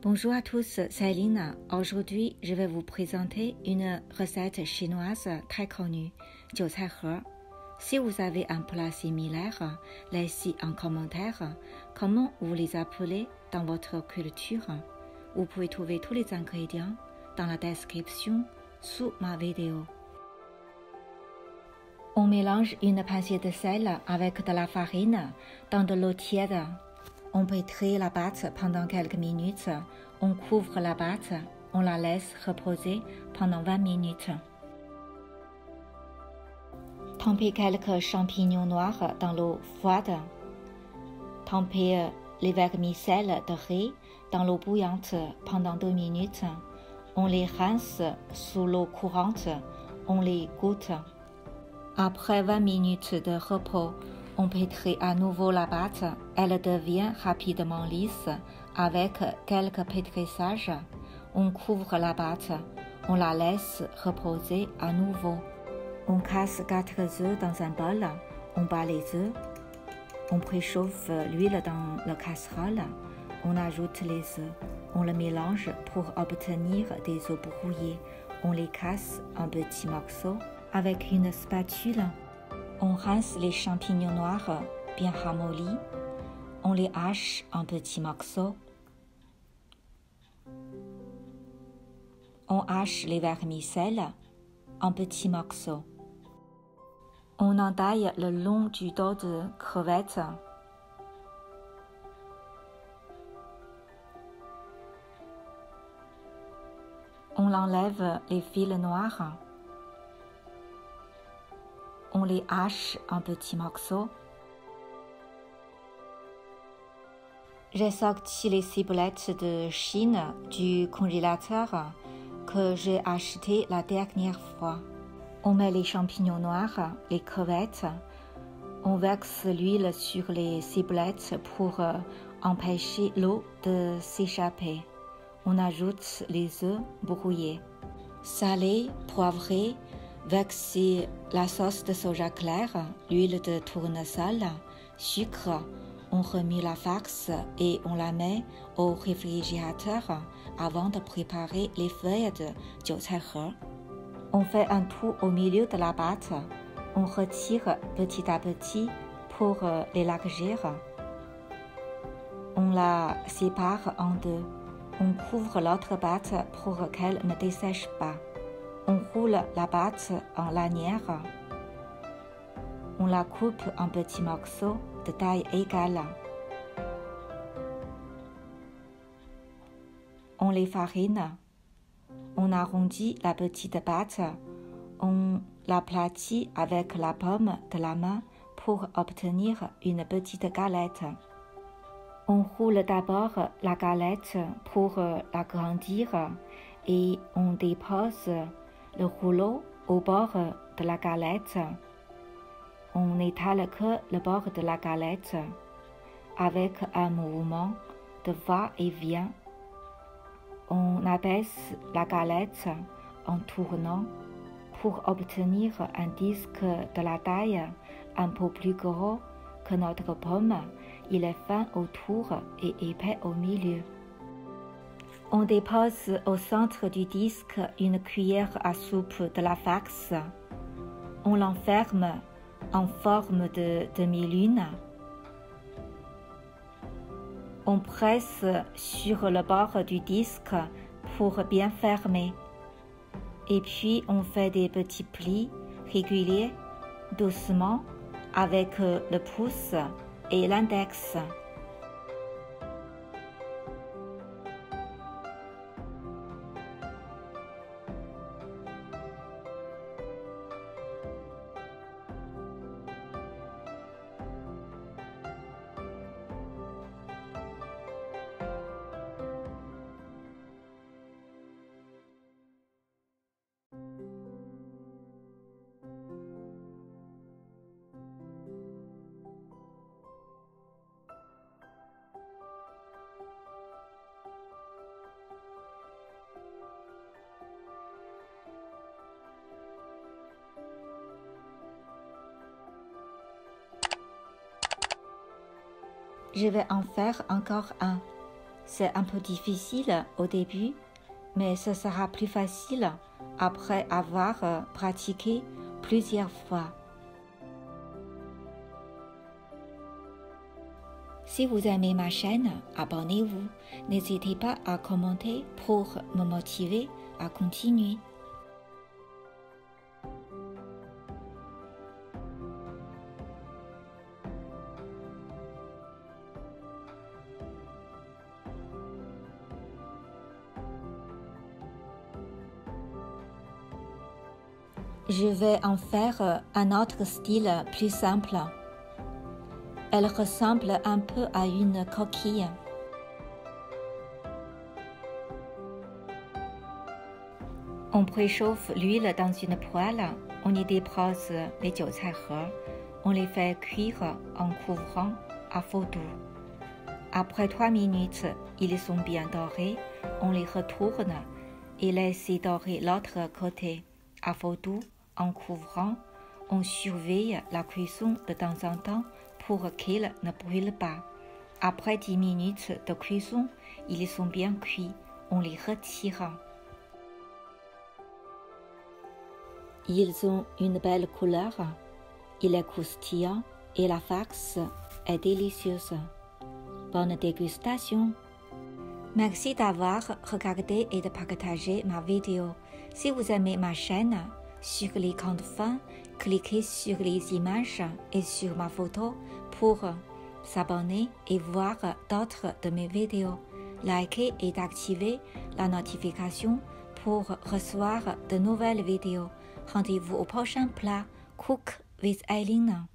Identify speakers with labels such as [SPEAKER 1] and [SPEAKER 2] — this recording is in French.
[SPEAKER 1] Bonjour à tous, c'est Lina. Aujourd'hui, je vais vous présenter une recette chinoise très connue, 韭菜盒. Si vous avez un plat similaire, laissez un commentaire comment vous les appelez dans votre culture. Vous pouvez trouver tous les ingrédients dans la description sous ma vidéo. On mélange une pincée de sel avec de la farine dans de l'eau tiède. On pétrit la pâte pendant quelques minutes. On couvre la pâte. On la laisse reposer pendant 20 minutes. Trempez quelques champignons noirs dans l'eau froide. Trempez les vermicelles de riz dans l'eau bouillante pendant 2 minutes. On les rince sous l'eau courante. On les goûte. Après 20 minutes de repos, on pétrit à nouveau la pâte. Elle devient rapidement lisse avec quelques pétrissages. On couvre la pâte. On la laisse reposer à nouveau. On casse 4 œufs dans un bol. On bat les œufs. On préchauffe l'huile dans la casserole. On ajoute les œufs. On le mélange pour obtenir des œufs brouillés. On les casse en petits morceaux avec une spatule. On rince les champignons noirs bien ramollis. On les hache en petits morceaux. On hache les vermicelles en petits morceaux. On entaille le long du dos de crevettes. On enlève les fils noirs. On les hache en petits morceaux. J'ai sorti les ciboulettes de Chine du congélateur que j'ai acheté la dernière fois. On met les champignons noirs, les crevettes. On verse l'huile sur les ciboulettes pour empêcher l'eau de s'échapper. On ajoute les œufs brouillés. Salé, poivré, versez la sauce de soja clair, l'huile de tournesol, sucre. On remet la farce et on la met au réfrigérateur avant de préparer les feuilles de 韭菜盒. On fait un trou au milieu de la pâte. On retire petit à petit pour l'élargir. On la sépare en deux. On couvre l'autre pâte pour qu'elle ne dessèche pas. On roule la pâte en lanière. On la coupe en petits morceaux de taille égale. On les farine. On arrondit la petite pâte. On l'aplatit avec la paume de la main pour obtenir une petite galette. On roule d'abord la galette pour l'agrandir et on dépose le rouleau au bord de la galette. On n'étale que le bord de la galette avec un mouvement de va-et-vient. On abaisse la galette en tournant pour obtenir un disque de la taille un peu plus gros que notre pomme. Il est fin autour et épais au milieu. On dépose au centre du disque une cuillère à soupe de la farce. On l'enferme en forme de demi-lune. On presse sur le bord du disque pour bien fermer. Et puis on fait des petits plis réguliers, doucement, avec le pouce et l'index. Je vais en faire encore un. C'est un peu difficile au début, mais ce sera plus facile après avoir pratiqué plusieurs fois. Si vous aimez ma chaîne, abonnez-vous. N'hésitez pas à commenter pour me motiver à continuer. Je vais en faire un autre style plus simple. Elle ressemble un peu à une coquille. On préchauffe l'huile dans une poêle, on y dépose les 韭菜盒, on les fait cuire en couvrant à feu doux. Après 3 minutes, ils sont bien dorés, on les retourne et laisse dorer l'autre côté à feu doux en couvrant. On surveille la cuisson de temps en temps pour qu'ils ne brûlent pas. Après 10 minutes de cuisson, ils sont bien cuits, on les retire. Ils ont une belle couleur, il est croustillant et la farce est délicieuse. Bonne dégustation! Merci d'avoir regardé et de partager ma vidéo. Si vous aimez ma chaîne, sur l'écran de fin, cliquez sur les images et sur ma photo pour s'abonner et voir d'autres de mes vidéos. Likez et activez la notification pour recevoir de nouvelles vidéos. Rendez-vous au prochain plat Cook with Eileen.